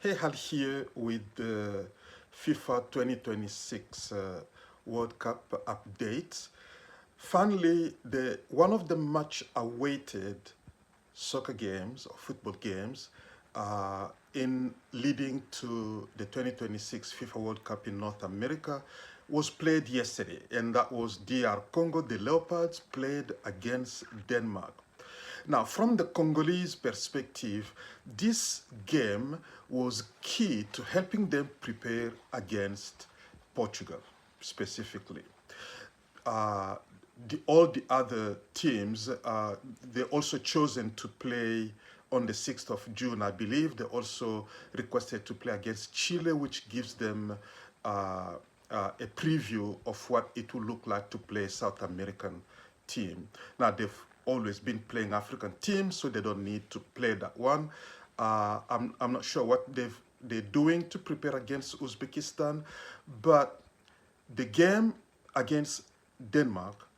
Hey, Hal here with the FIFA 2026 World Cup updates. Finally, one of the much awaited soccer games or football games in leading to the 2026 FIFA World Cup in North America was played yesterday, and that was DR Congo. The Leopards played against Denmark. Now, from the Congolese perspective, this game was key to helping them prepare against Portugal, specifically. All the other teams, they also chosen to play on the 6th of June, I believe. They also requested to play against Chile, which gives them a preview of what it will look like to play a South American team. Now, they've always been playing African teams, so they don't need to play that one. I'm not sure what they're doing to prepare against Uzbekistan, but the game against Denmark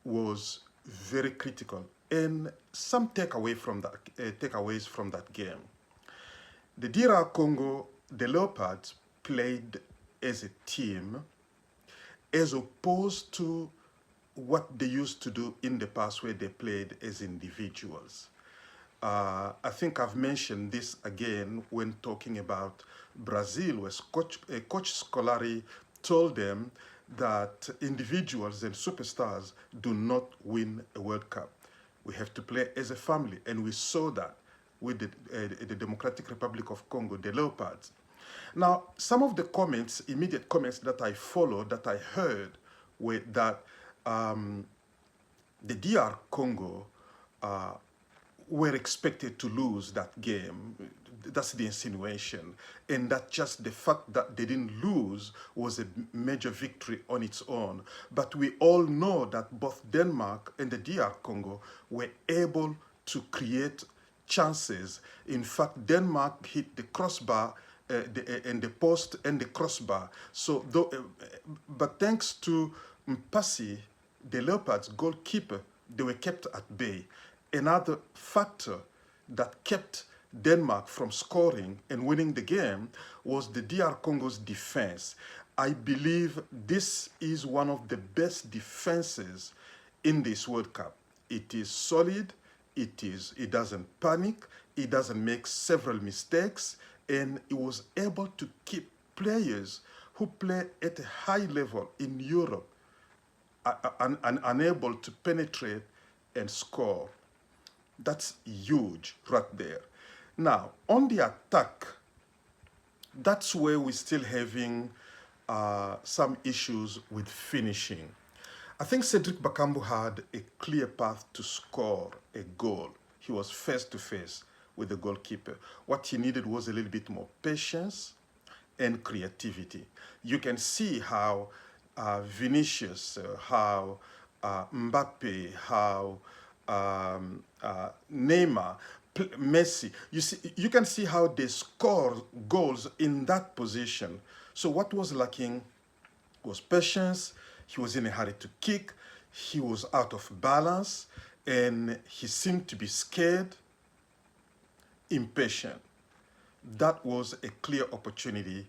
was very critical, and some takeaways from that game. The DR Congo, the Leopards, played as a team as opposed to what they used to do in the past where they played as individuals. I think I've mentioned this again when talking about Brazil, where Coach Scolari told them that individuals and superstars do not win a World Cup. We have to play as a family, and we saw that with the Democratic Republic of Congo, the Leopards. Now, some of the comments, immediate comments that I followed, that I heard, were that the DR Congo were expected to lose that game. That's the insinuation. And that just the fact that they didn't lose was a major victory on its own. But we all know that both Denmark and the DR Congo were able to create chances. In fact, Denmark hit the crossbar and the post and the crossbar. So, but thanks to Mpasi, the Leopards goalkeeper, they were kept at bay. Another factor that kept Denmark from scoring and winning the game was the DR Congo's defense. I believe this is one of the best defenses in this World Cup. It is solid, it doesn't panic, it doesn't make several mistakes, and it was able to keep players who play at a high level in Europe unable to penetrate and score. That's huge right there. Now, on the attack, that's where we're still having some issues with finishing. I think Cedric Bakambu had a clear path to score a goal. He was face to face with the goalkeeper. What he needed was a little bit more patience and creativity. You can see how Vinicius, how Mbappe, how Neymar, Messi, you can see how they score goals in that position. So what was lacking was patience. He was in a hurry to kick. He was out of balance, and he seemed to be scared, impatient. That was a clear opportunity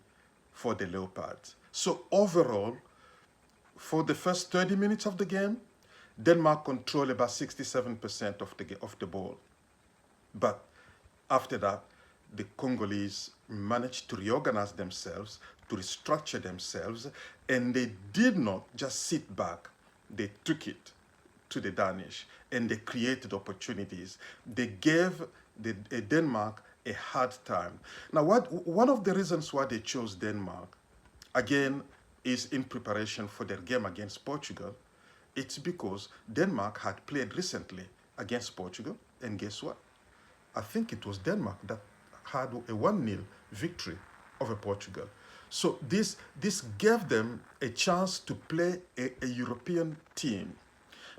for the Leopards. So overall, for the first 30 minutes of the game, Denmark controlled about 67% of the ball. But after that, the Congolese managed to reorganize themselves, to restructure themselves, and they did not just sit back. They took it to the Danish, and they created opportunities. They gave Denmark a hard time. Now, one of the reasons why they chose Denmark, again, is in preparation for their game against Portugal. It's because Denmark had played recently against Portugal, and guess what? I think it was Denmark that had a 1-0 victory over Portugal. So this gave them a chance to play a European team.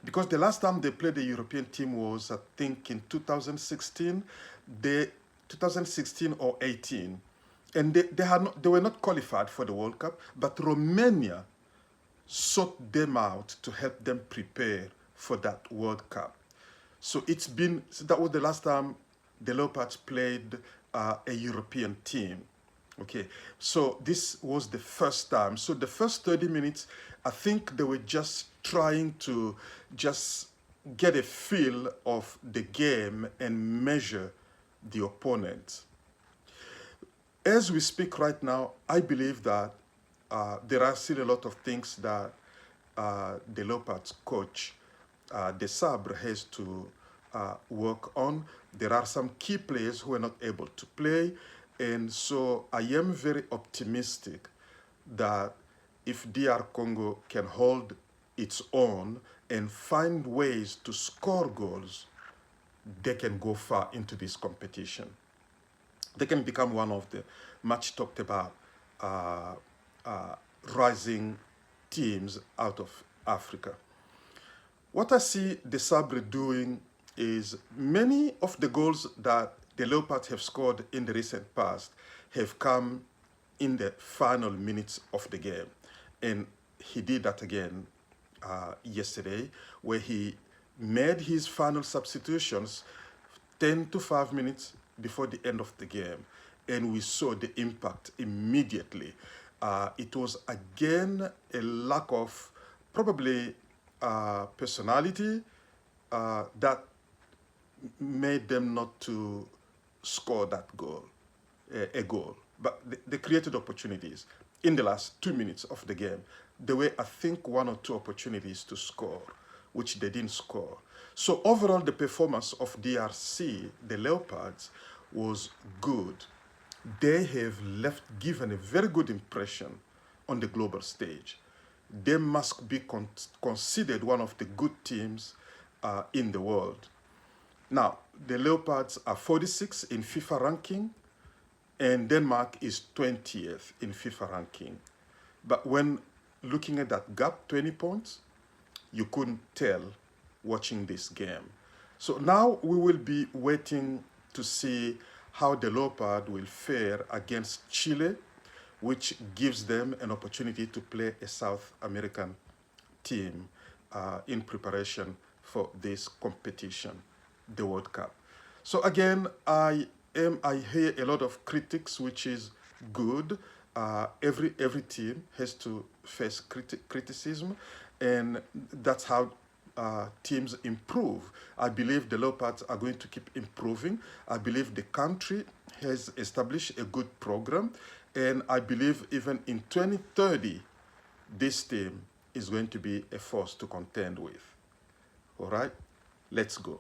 Because the last time they played a European team was, I think, in 2016, 2016 or 18. And they were not qualified for the World Cup, but Romania sought them out to help them prepare for that World Cup. So that was the last time the Leopards played a European team. Okay, so this was the first time. So the first 30 minutes, I think they were just trying to just get a feel of the game and measure the opponent. As we speak right now, I believe that there are still a lot of things that the Leopards coach, De Sabre, has to work on. There are some key players who are not able to play, and so I am very optimistic that if DR Congo can hold its own and find ways to score goals, they can go far into this competition. They can become one of the much talked about uh, rising teams out of Africa. What I see De Sabre doing is many of the goals that the Leopards have scored in the recent past have come in the final minutes of the game. And he did that again yesterday, where he made his final substitutions 10 to 5 minutes before the end of the game. And we saw the impact immediately. It was again a lack of probably personality that made them not to score that goal, a goal. But they created opportunities in the last 2 minutes of the game. There were, I think, 1 or 2 opportunities to score, which they didn't score. So overall, the performance of DRC, the Leopards, was good. They have given a very good impression on the global stage. They must be considered one of the good teams in the world. Now, the Leopards are 46 in FIFA ranking, and Denmark is 20th in FIFA ranking. But when looking at that gap, 20 points, you couldn't tell watching this game. So now we will be waiting to see how the Leopard will fare against Chile, which gives them an opportunity to play a South American team in preparation for this competition, the World Cup. So again, I hear a lot of critics, which is good. Every team has to face criticism, and that's how teams improve. I believe the Leopards are going to keep improving. I believe the country has established a good program, and I believe even in 2030, this team is going to be a force to contend with. All right, let's go.